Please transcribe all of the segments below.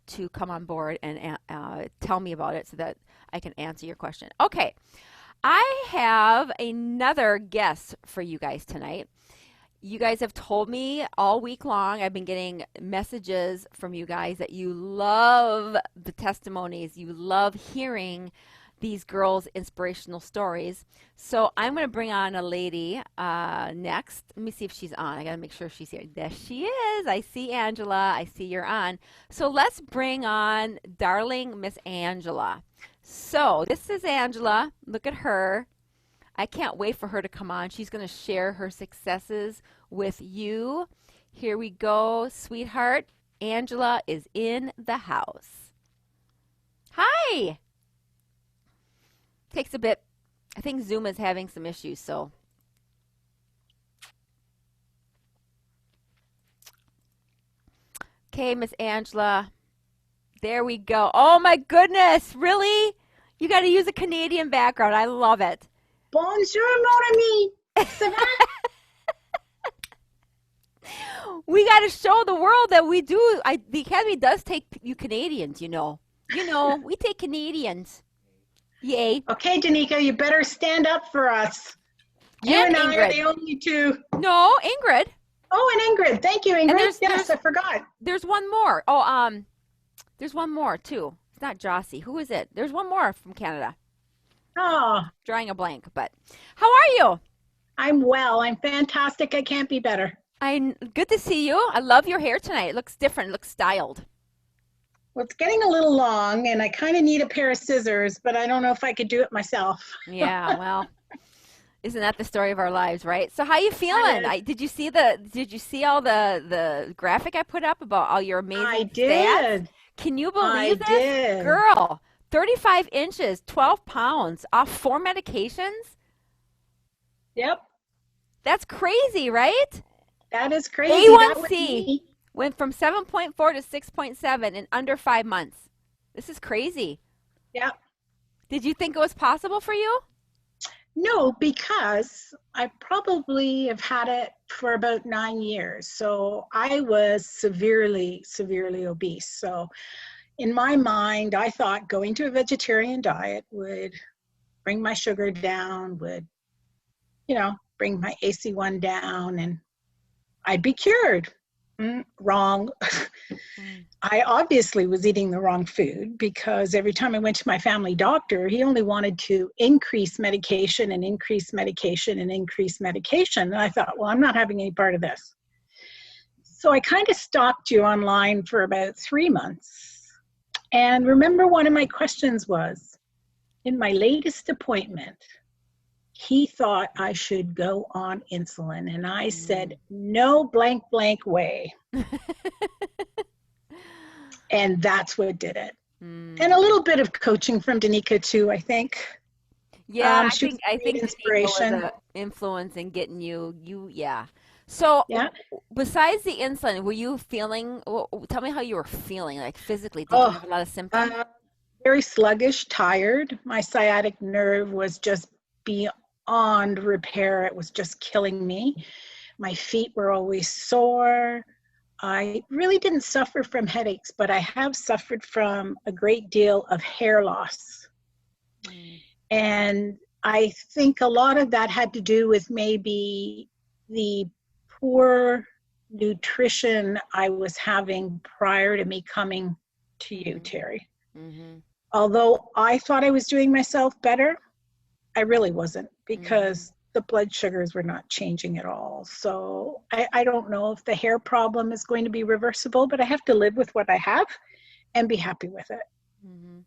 to come on board and tell me about it so that I can answer your question. Okay, I have another guest for you guys tonight. You guys have told me all week long, I've been getting messages from you guys that you love the testimonies. You love hearing these girls' inspirational stories. So I'm going to bring on a lady next. Let me see if she's on. I got to make sure she's here. There she is. I see Angela. I see you're on. So let's bring on darling Miss Angela. So this is Angela. Look at her. I can't wait for her to come on. She's going to share her successes with you. Here we go, sweetheart. Angela is in the house. Hi. Takes a bit. I think Zoom is having some issues, so. Okay, Miss Angela. There we go. Oh my goodness, really? You got to use a Canadian background. I love it. Bonjour, mon ami. Ça va? We got to show the world that we do. The Academy does take you Canadians, you know. We take Canadians. Yay. Okay, Danica, you better stand up for us. You and I are the only two. No, Ingrid. Oh, and Ingrid. Thank you, Ingrid. Yes, I forgot. There's one more. Oh, there's one more, too. It's not Jossie. Who is it? There's one more from Canada. Oh. Drawing a blank, but how are you? I'm well. I'm fantastic. I can't be better. Good to see you. I love your hair tonight. It looks different. It looks styled. Well, it's getting a little long, and I kind of need a pair of scissors, but I don't know if I could do it myself. Yeah, well, isn't that the story of our lives, right? So how you feeling? Did you see all the graphic I put up about all your amazing I did. Stats? Can you believe this? Did. Girl, 35 inches, 12 pounds, off 4 medications? Yep. That's crazy, right? That is crazy. A1C went from 7.4 to 6.7 in under 5 months. This is crazy. Yep. Did you think it was possible for you? No, because I probably have had it for about 9 years. So I was severely, severely obese. So in my mind, I thought going to a vegetarian diet would bring my sugar down, would, bring my AC1 down, and I'd be cured. Wrong. I obviously was eating the wrong food because every time I went to my family doctor, he only wanted to increase medication and increase medication and increase medication. And I thought, well, I'm not having any part of this. So I kind of stalked you online for about 3 months. And remember, one of my questions was, in my latest appointment, he thought I should go on insulin. And I said, no blank, blank way. And that's what did it. And a little bit of coaching from Danica too, I think. Yeah, I think inspiration was an influence in getting you. Yeah. So besides the insulin, were you feeling, tell me how you were feeling, like physically. Did you have a lot of symptoms? Very sluggish, tired. My sciatic nerve was just beyond repair. It was just killing me. My feet were always sore. I really didn't suffer from headaches, but I have suffered from a great deal of hair loss. And I think a lot of that had to do with maybe the poor nutrition I was having prior to me coming to you, Terry. Mm-hmm. Although I thought I was doing myself better, I really wasn't, because the blood sugars were not changing at all. So I don't know if the hair problem is going to be reversible, but I have to live with what I have and be happy with it. Mm-hmm.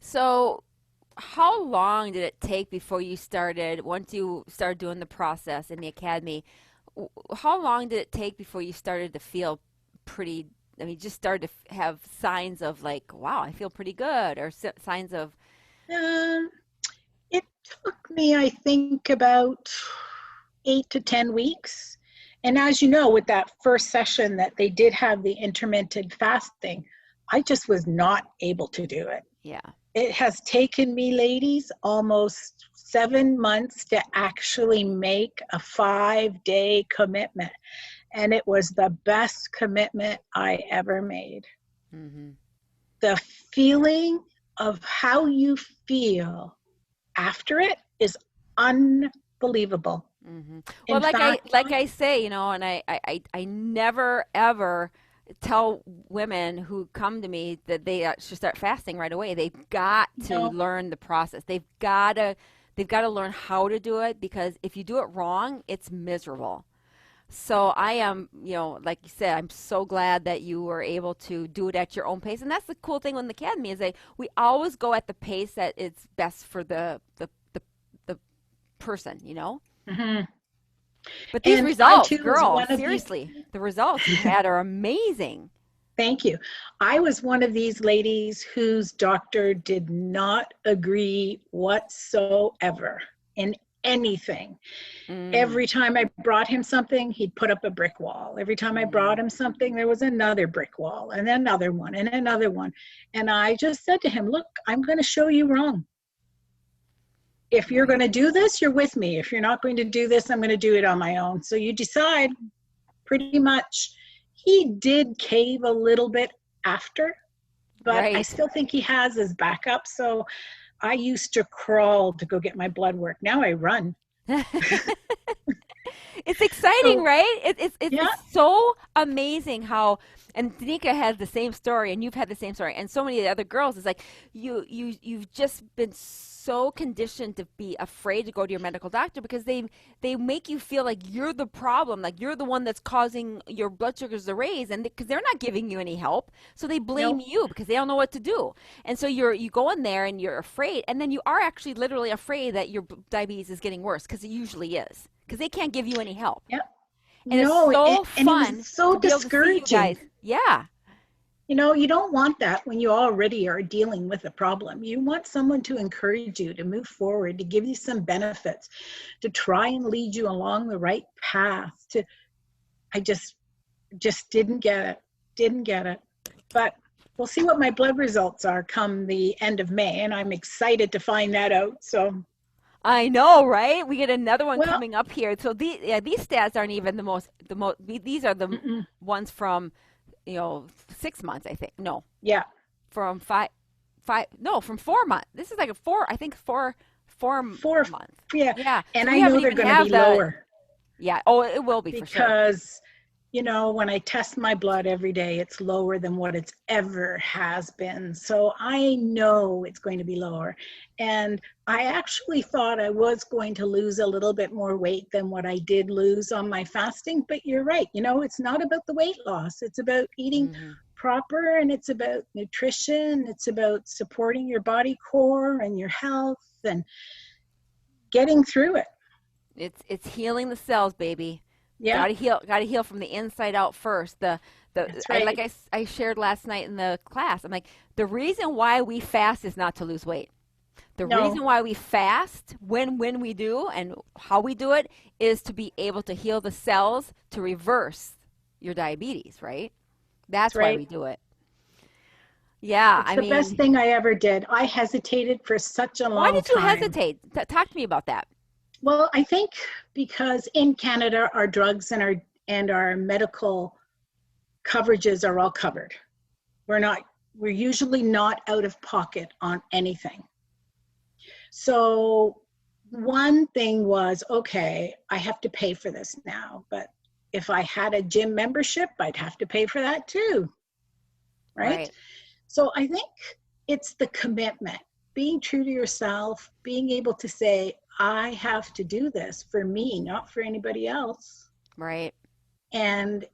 So how long did it take before you started, once you started doing the process in the academy, how long did it take before you started to feel pretty, just started to have signs of like, wow, I feel pretty good, or signs of? It took me, I think, about 8 to 10 weeks. And as you know, with that first session that they did have the intermittent fasting, I just was not able to do it. Yeah. It has taken me, ladies, almost 7 months to actually make a 5-day commitment. And it was the best commitment I ever made. Mm-hmm. the feeling of how you feel after it is unbelievable. Hmm. Well, In fact, like I say, you know, and I never ever tell women who come to me that they should start fasting right away. They've got to no, learn the process. They've got to learn how to do it, because if you do it wrong, it's miserable. So I am, you know, like you said, I'm so glad that you were able to do it at your own pace. And that's the cool thing with the academy, is that we always go at the pace that it's best for the person, you know. hmm But these and I results, too was girl, one of these. seriously, the results you had are amazing. Thank you. I was one of these ladies whose doctor did not agree whatsoever in anything. Mm, Every time I brought him something, he'd put up a brick wall. Every time I brought mm, him something, there was another brick wall and another one and another one. And I just said to him, look, I'm going to show you wrong. If you're right. going to do this, you're with me. If you're not going to do this, I'm going to do it on my own. So you decide. Pretty much. He did cave a little bit after, but I Right. still think he has his backup. So I used to crawl to go get my blood work. Now I run. It's exciting, So right? It's yeah, so amazing how, and Danica has the same story, and you've had the same story, and so many of the other girls. It's like you've just been so conditioned to be afraid to go to your medical doctor, because they make you feel like you're the problem, like you're the one that's causing your blood sugars to raise, and because they're not giving you any help, so they blame no, you because they don't know what to do, and so you go in there and you're afraid, and then you are actually literally afraid that your diabetes is getting worse, because it usually is, because they can't give you any help. yeah, And it's no. so And it was fun so to be able to see you discouraging. guys. Yeah, You don't want that when you already are dealing with a problem. You want someone to encourage you to move forward, to give you some benefits, to try and lead you along the right path. I just didn't get it. Didn't get it. But we'll see what my blood results are come the end of May, and I'm excited to find that out. So, I know, right? We get another one well, coming up here. So these stats aren't even the most. These are the ones from, 6 months, I think. No, yeah, from five. No, from 4 months. This is like a four. I think four four, month. yeah. Yeah. And So I we know haven't they're even going to be have the. lower Yeah. Oh, it will be for sure. because when I test my blood every day, it's lower than what it's ever has been. So I know it's going to be lower. And I actually thought I was going to lose a little bit more weight than what I did lose on my fasting. But you're right. It's not about the weight loss. It's about eating Hmm. proper, and it's about nutrition. It's about supporting your body core and your health and getting through it. It's healing the cells, baby. Yeah, Got to heal from the inside out first. that's I like right. I shared last night in the class. I'm like, the reason why we fast is not to lose weight. The No, reason why we fast, when we do and how we do it, is to be able to heal the cells to reverse your diabetes, right? that's That's why right. we do it. Yeah, It's I the best mean, thing I ever did. I hesitated for such a why long did you time. hesitate? Talk to me about that. Well, I think because in Canada, our drugs and our medical coverages are all covered. We're not we're usually not out of pocket on anything. So one thing was, okay, I have to pay for this now, but if I had a gym membership, I'd have to pay for that too, right? Right. So I think it's the commitment, being true to yourself, being able to say, I have to do this for me, not for anybody else. Right. And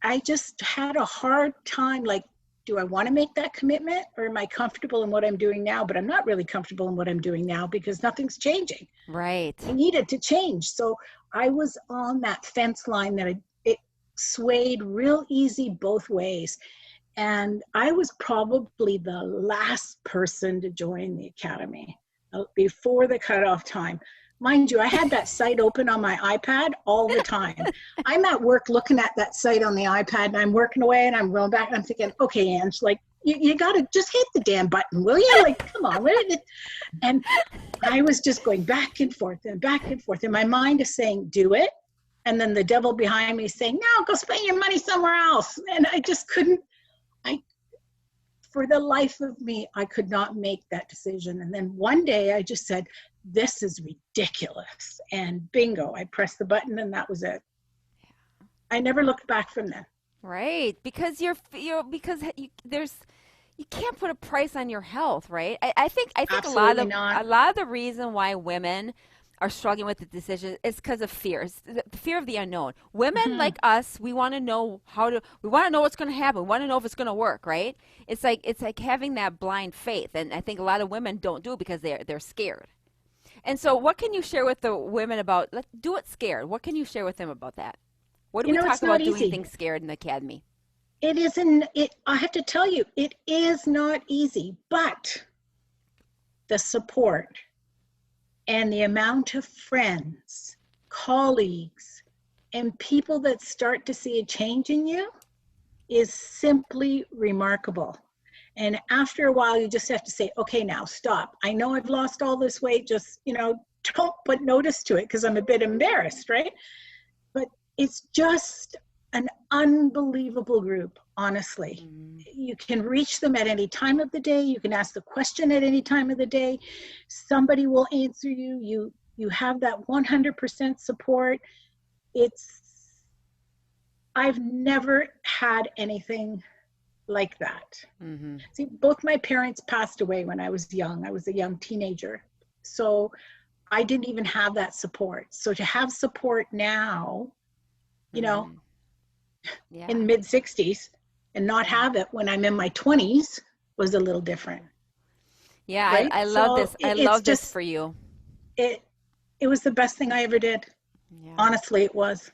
I just had a hard time, like, do I want to make that commitment, or am I comfortable in what I'm doing now? But I'm not really comfortable in what I'm doing now because nothing's changing. Right. I needed to change. So I was on that fence line that it swayed real easy both ways. And I was probably the last person to join the academy before the cutoff time. Mind you, I had that site open on my iPad all the time. I'm at work looking at that site on the iPad, and I'm working away and I'm going back and I'm thinking, okay, Ange, like, you got to just hit the damn button, will you? Like, come on. And I was just going back and forth and back and forth. And my mind is saying, do it. And then the devil behind me saying, no, go spend your money somewhere else. And I just couldn't. I for the life of me, I could not make that decision. And then one day I just said, this is ridiculous. And bingo, I pressed the button and that was it. I never looked back from then. Right, because you can't put a price on your health, right? I think Absolutely not. a lot of the reason why women are struggling with the decision is because of fear. It's the fear of the unknown. Women Mhm. like us, we want to know we want to know what's going to happen. We want to know if it's going to work, right? It's like having that blind faith, and I think a lot of women don't do it because they're scared. And so, what can you share with the women about let's do it scared? What can you share with them about that? What do we talk It's not about doing easy. things scared in the academy? It isn't, I have to tell you, it is not easy, but the support and the amount of friends, colleagues, and people that start to see a change in you is simply remarkable. And after a while, you just have to say, okay, now stop. I know I've lost all this weight, just, don't put notice to it because I'm a bit embarrassed, right? But it's just an unbelievable group, honestly. Mm. You can reach them at any time of the day. You can ask the question at any time of the day. Somebody will answer you. You have that 100% support. It's I've never had anything like that. Mm-hmm. See, both my parents passed away when I was young. I was a young teenager. So I didn't even have that support. So to have support now, you know, Mm-hmm. Yeah. in mid 60s and not Yeah. have it when I'm in my 20s was a little different, Yeah, right? I love So this. I it's love this just for you. it it was the best thing I ever did. Yeah. Honestly, it was.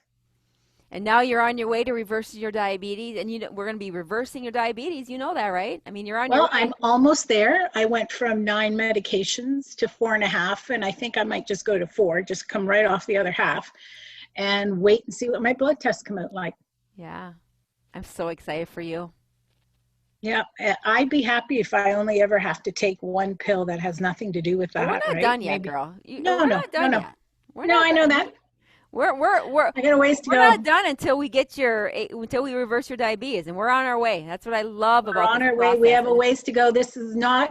And now you're on your way to reversing your diabetes, and we're going to be reversing your diabetes. You know that, right? I mean, you're on your Well, way. I'm almost there. I went from 9 medications to 4.5, and I think I might just go to 4, just come right off the other half and wait and see what my blood tests come out like. Yeah. I'm so excited for you. Yeah, I'd be happy if I only ever have to take one pill that has nothing to do with Well, we're that, not right? done yet, Maybe. girl. We're No, no, not no, done no. yet. We're No, not I know done. that. We're I got a ways to we're go. not done until we until we reverse your diabetes, and we're on our way. That's what I love We're about on this our way. We process. have a And ways to go. This is not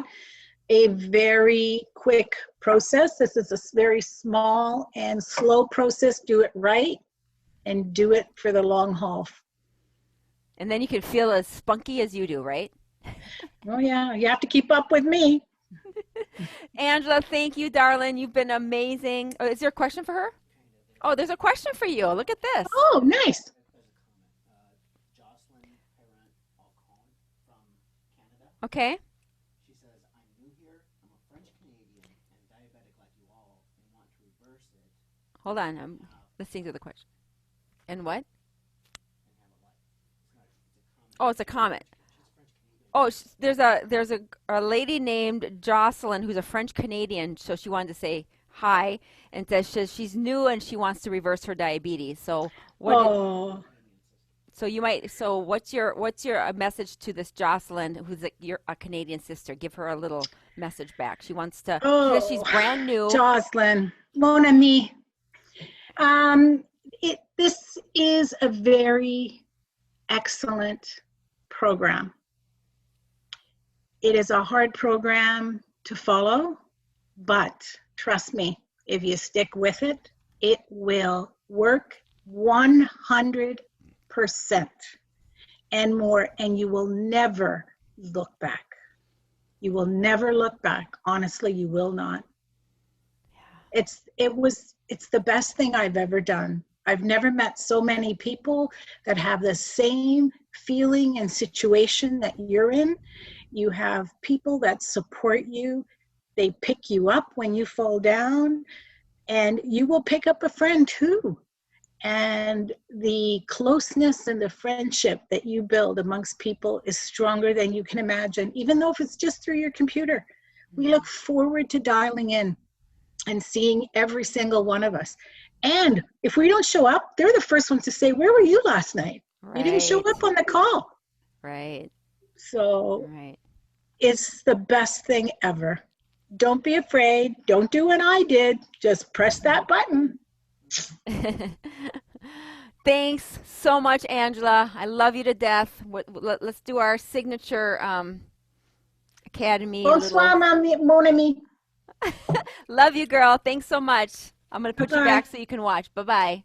a very quick process. This is a very small and slow process. Do it right and do it for the long haul. and then you can feel as spunky as you do, right? Oh, yeah. You have to keep up with me. Angela, thank you, darling. You've been amazing. Oh, is there a question for her? Oh, there's a question for you. Look at this. Oh, nice. Jocelyn Parent Alcon from Canada. Okay. She says, I'm new here. I'm a French Canadian and diabetic like you all and want to reverse it Hold on. I'm and have listening to the question. And what? and have a life. It's Oh, not, it's a comment. she's French Canadian. Oh, there's a lady named Jocelyn who's a French Canadian, so she wanted to say hi and says she's new and she wants to reverse her diabetes. So Oh, what's your message to this Jocelyn who's a Canadian sister? Give her a little message back. She says she's oh, brand new. Jocelyn, mon ami. Um, this is a very excellent program. It is a hard program to follow, but trust me, if you stick with it, it will work 100% and more, and you will never look back. You will never look back. Honestly, you will not. It's the best thing I've ever done. I've never met so many people that have the same feeling and situation that you're in. You have people that support you. They pick you up when you fall down, and you will pick up a friend too. And the closeness and the friendship that you build amongst people is stronger than you can imagine, even though if it's just through your computer. We look forward to dialing in and seeing every single one of us. And if we don't show up, they're the first ones to say, where were you last night? You didn't show Right. up on the call. Right. So Right. it's the best thing ever. Don't be afraid. Don't do what I did. Just press that button. Thanks so much, Angela. I love you to death. Let's do our signature Academy little. Bonsoir, mon ami. Love you, girl. Thanks so much. I'm going to put you Bye-bye. back so you can watch. Bye-bye.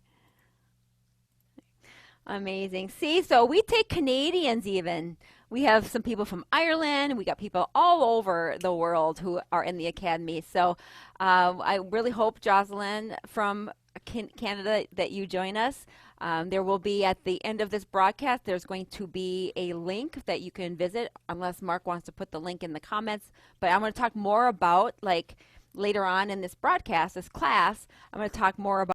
Amazing. See, so we take Canadians even. We have some people from Ireland. We got people all over the world who are in the academy. So I really hope, Jocelyn, from Canada, that you join us. There will be at the end of this broadcast, there's going to be a link that you can visit, unless Mark wants to put the link in the comments. But I'm going to talk more about, like, later on in this broadcast, this class, I'm going to talk more about